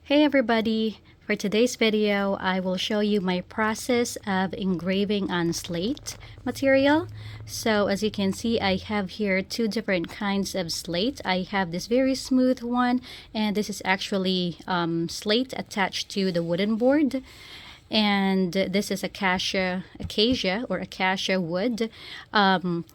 Hey everybody! For today's video, I will show you my process of engraving on slate material. So as you can see, I have here two different kinds of slate. I have this very smooth one, and this is actually slate attached to the wooden board. And this is acacia wood. And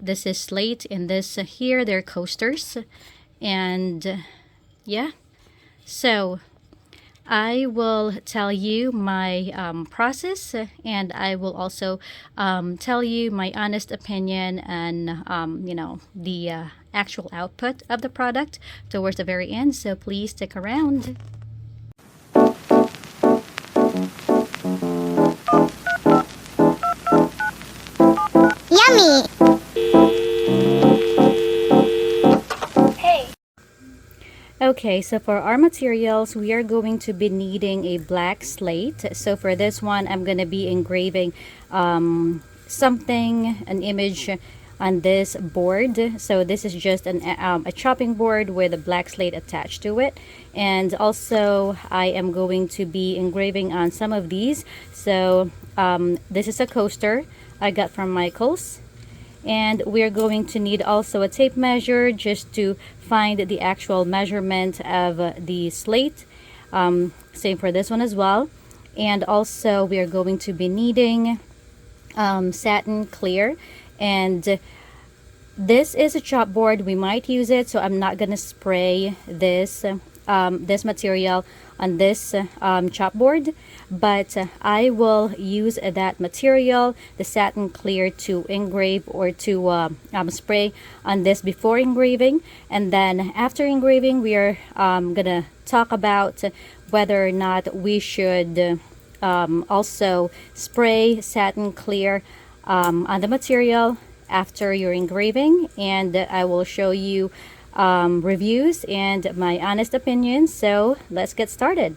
this is slate, and this here, they're coasters. And yeah, so I will tell you my process, and I will also tell you my honest opinion and the actual output of the product towards the very end. So please stick around. Yummy! Okay, so for our materials, we are going to be needing a black slate. So for this one, I'm going to be engraving an image on this board. So this is just a chopping board with a black slate attached to it. And also, I am going to be engraving on some of these. So this is a coaster I got from Michael's. And we're going to need also a tape measure just to find the actual measurement of the slate. Same for this one as well. And also we are going to be needing satin clear, and this is a chopboard. We might use it, so I'm not gonna spray this material on this chopboard, but I will use that material, the satin clear, to engrave or to spray on this before engraving. And then after engraving, we are gonna talk about whether or not we should also spray satin clear on the material after your engraving, and I will show you reviews and my honest opinion. So let's get started.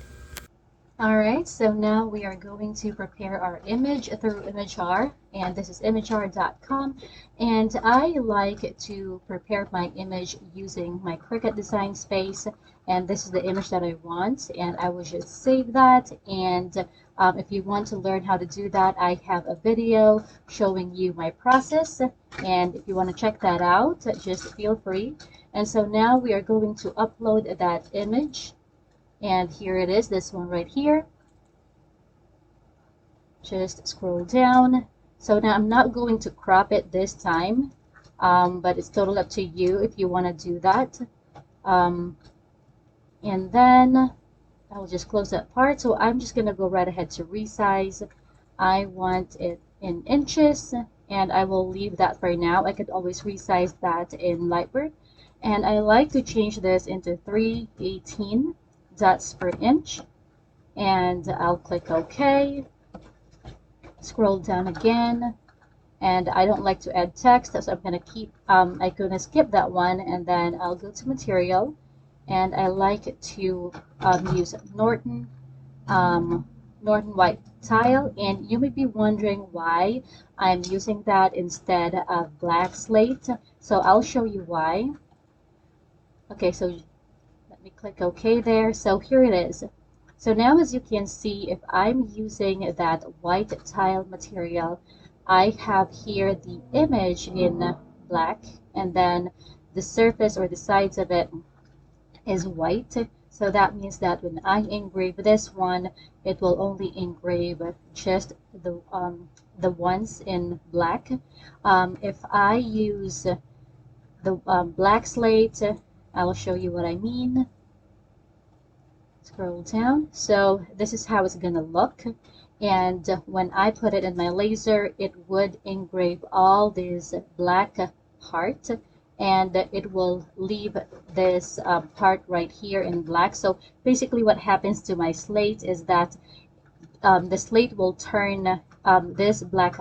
Alright, so now we are going to prepare our image through Imag-r, and this is Imag-r.com, and I like to prepare my image using my Cricut design space, and this is the image that I want, and I will just save that. And if you want to learn how to do that, I have a video showing you my process, and if you want to check that out, just feel free. And so now we are going to upload that image. And here it is, this one right here. Just scroll down. So now I'm not going to crop it this time, but it's totally up to you if you want to do that. And then I'll just close that part. So I'm just going to go right ahead to resize. I want it in inches, and I will leave that for now. I could always resize that in LightBurn. And I like to change this into 318 dots per inch, and I'll click OK. Scroll down again, and I don't like to add text, so I'm gonna skip that one, and then I'll go to material, and I like to use Norton white tile. And you may be wondering why I'm using that instead of black slate, so I'll show you why. Okay, so let me click OK there. So here it is. So now, as you can see, if I'm using that white tile material, I have here the image in black, and then the surface or the sides of it is white. So that means that when I engrave this one, it will only engrave just the ones in black. If I use the black slate, I will show you what I mean. Scroll down. So this is how it's gonna look, and when I put it in my laser, it would engrave all this black part, and it will leave this part right here in black. So basically what happens to my slate is that the slate will turn, this black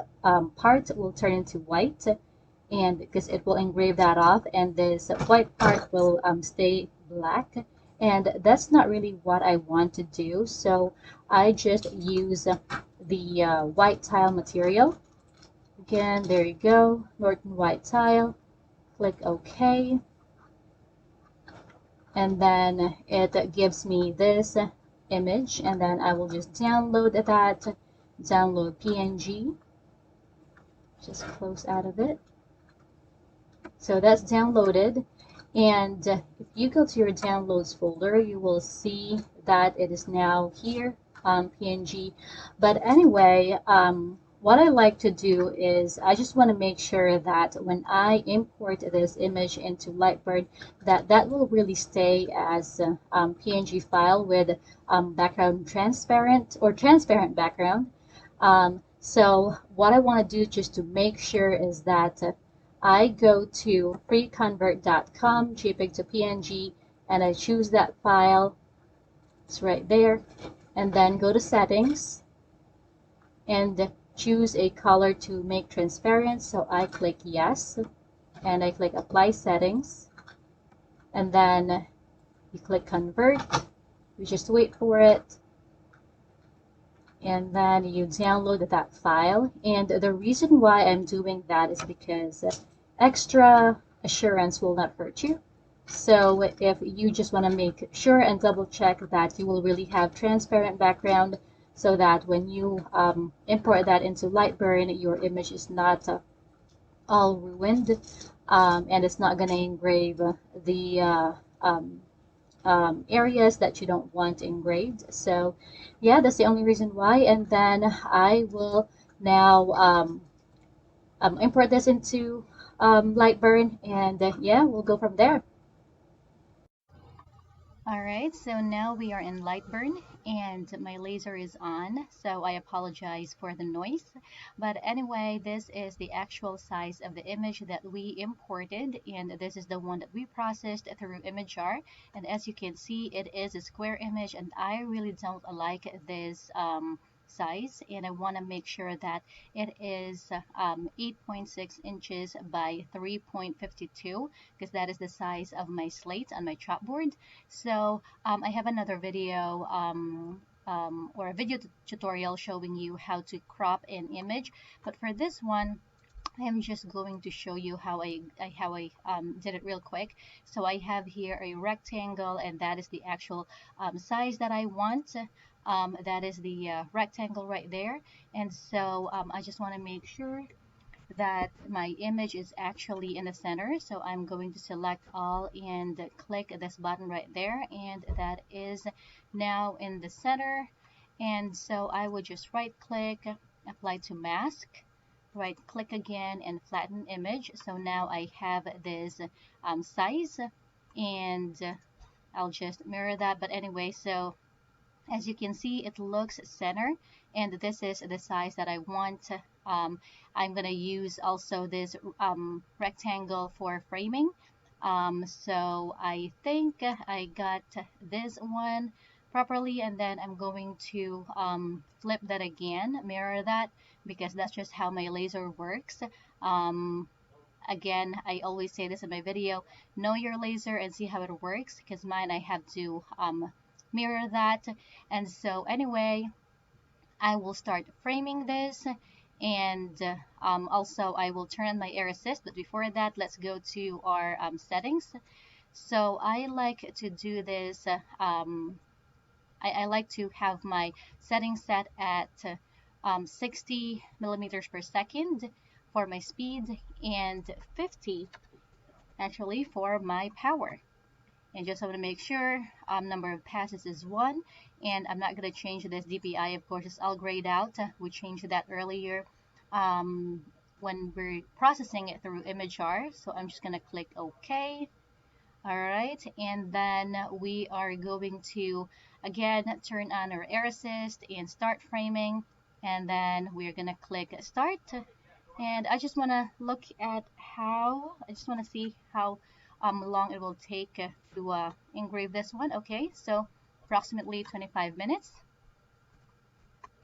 part will turn into white, and because it will engrave that off, and this white part will stay black. And that's not really what I want to do, so I just use the white tile material. Again, there you go, Norton white tile. Click OK. and then it gives me this image, and then I will just download that, download PNG, just close out of it. So that's downloaded, and if you go to your downloads folder, you will see that it is now here, PNG. But anyway, what I like to do is I just want to make sure that when I import this image into LightBurn, that will really stay as PNG file with background transparent or transparent background. So what I want to do just to make sure is that I go to freeconvert.com, JPEG to PNG, and I choose that file. It's right there. And then go to settings and choose a color to make transparent. So I click yes, and I click apply settings. And then you click convert. You just wait for it. And then you download that file. And the reason why I'm doing that is because extra assurance will not hurt you. So if you just want to make sure and double check that you will really have transparent background, so that when you import that into LightBurn, your image is not all ruined, and it's not going to engrave the areas that you don't want engraved. So yeah, that's the only reason why. And then I will now import this into LightBurn, and yeah, we'll go from there. Alright, so now we are in LightBurn and my laser is on, so I apologize for the noise. But anyway, this is the actual size of the image that we imported, and this is the one that we processed through Imag-r. And as you can see, it is a square image, and I really don't like this size, and I want to make sure that it is 8.6 inches by 3.52, because that is the size of my slate on my chopboard. So I have another video or a video tutorial showing you how to crop an image, but for this one I'm just going to show you how I did it real quick. So I have here a rectangle, and that is the actual size that I want. That is the rectangle right there. And so I just want to make sure that my image is actually in the center. So I'm going to select all and click this button right there, and that is now in the center. And so I would just right click, apply to mask, right click again, and flatten image. So now I have this size, and I'll just mirror that. But anyway, so as you can see, it looks center, and this is the size that I want. I'm gonna use also this rectangle for framing. So I think I got this one properly, and then I'm going to flip that again, mirror that, because that's just how my laser works. Again, I always say this in my video, know your laser and see how it works, because mine I have to mirror that. And so anyway, I will start framing this, and also I will turn on my air assist. But before that, let's go to our settings. So I like to do this, I like to have my settings set at 60 millimeters per second for my speed, and 50 actually for my power. And just want to make sure number of passes is 1, and I'm not going to change this DPI, of course. It's all grayed out. We changed that earlier when we're processing it through Imag-r. So I'm just going to click OK. Alright, and then we are going to again turn on our air assist and start framing, and then we're going to click start. And I just want to look at I just want to see how long it will take to engrave this one. Okay, so approximately 25 minutes.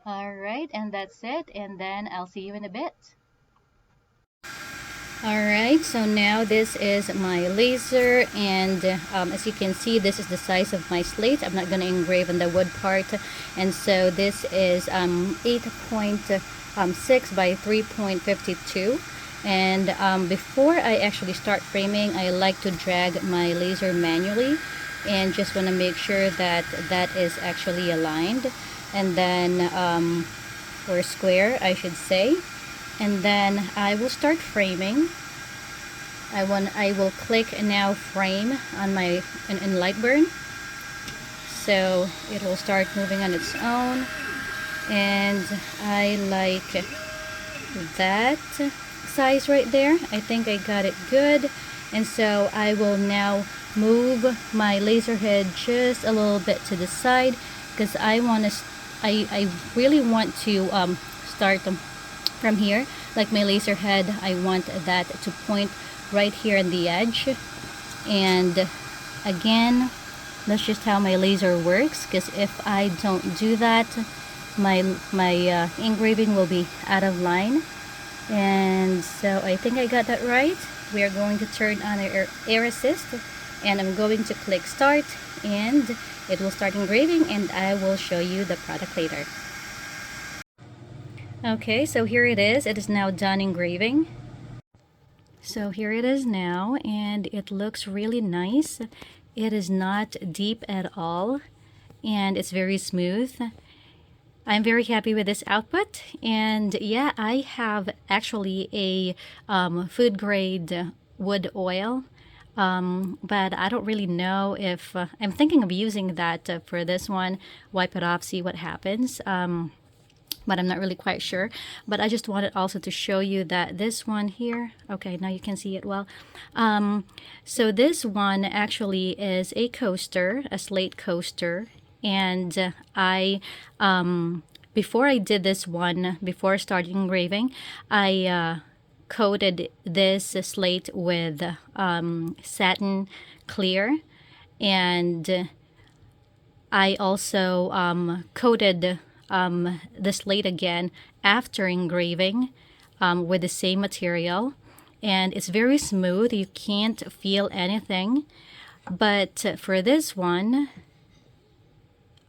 Alright, and that's it, and then I'll see you in a bit. Alright, so now this is my laser, and as you can see, this is the size of my slate. I'm not going to engrave on the wood part, and so this is 8.6 by 3.52. And before I actually start framing, I like to drag my laser manually and just want to make sure that that is actually aligned, and then or square I should say. And then I will start framing. I will click now frame on my in LightBurn, so it will start moving on its own, and I like that size right there. I think I got it good, and so I will now move my laser head just a little bit to the side, because I really want to start from here. Like my laser head, I want that to point right here in the edge. And again, that's just how my laser works, because if I don't do that, my engraving will be out of line. And so I think I got that right. We are going to turn on our air assist, and I'm going to click start, and it will start engraving, and I will show you the product later. Okay, so here it is. It is now done engraving. So here it is now, and it looks really nice. It is not deep at all, and it's very smooth. I'm very happy with this output, and yeah, I have actually a food grade wood oil, but I don't really know if I'm thinking of using that for this one. Wipe it off, see what happens. But I'm not really quite sure. But I just wanted also to show you that this one here, okay, now you can see it well. So this one actually is a coaster, a slate coaster, and I before I did this one, before starting engraving, I coated this slate with satin clear, and I also coated the slate again after engraving with the same material, and it's very smooth. You can't feel anything. But for this one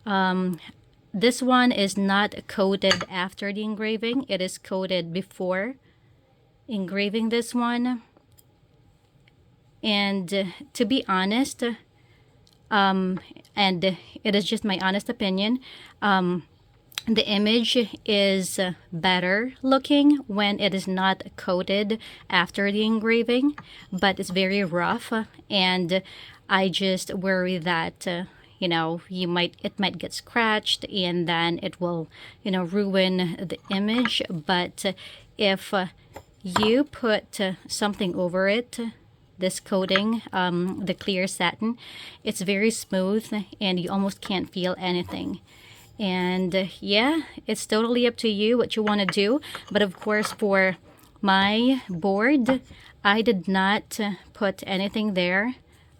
is not coated after the engraving. It is coated before engraving this one. And to be honest, and it is just my honest opinion, the image is better looking when it is not coated after the engraving, but it's very rough, and I just worry that you know, it might get scratched, and then it will, you know, ruin the image. But if you put something over it, this coating, the clear satin, it's very smooth, and you almost can't feel anything. And yeah, it's totally up to you what you want to do. But of course, for my board, I did not put anything there.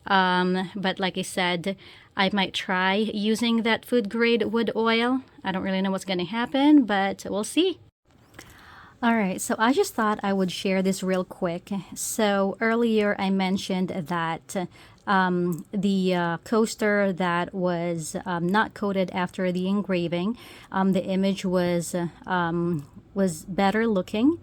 But like I said, I might try using that food grade wood oil. I don't really know what's going to happen, but we'll see. All right, so I just thought I would share this real quick. So earlier I mentioned that the coaster that was not coated after the engraving, the image was better looking,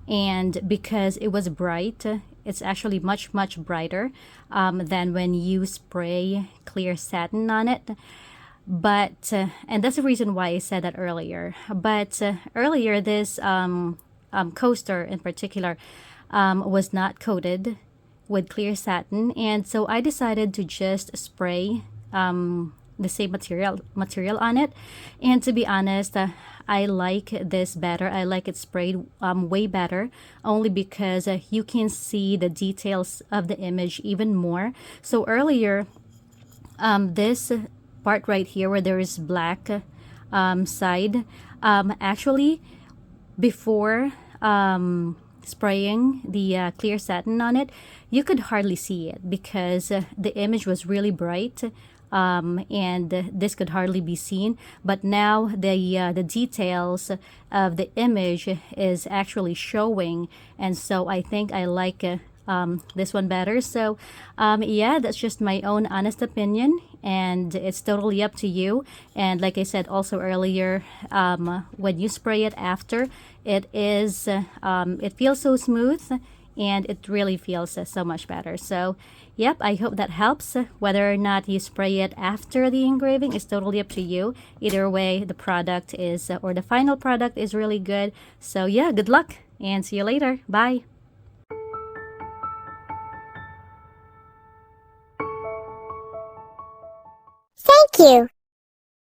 and because it was bright, it's actually much brighter than when you spray clear satin on it. But and that's the reason why I said that earlier. But earlier, this coaster in particular was not coated with clear satin, and so I decided to just spray the same material on it. And to be honest, I like this better. I like it sprayed way better, only because you can see the details of the image even more. So earlier, this part right here where there is black side, actually before spraying the clear satin on it, you could hardly see it because the image was really bright, and this could hardly be seen. But now the details of the image is actually showing, and so I think I like this one better. So yeah, that's just my own honest opinion, and it's totally up to you. And like I said also earlier, when you spray it after, it feels so smooth, and it really feels so much better. So Yep, I hope that helps. Whether or not you spray it after the engraving is totally up to you. Either way, the product is, or the final product is really good. So yeah, good luck and see you later. Bye. Thank you.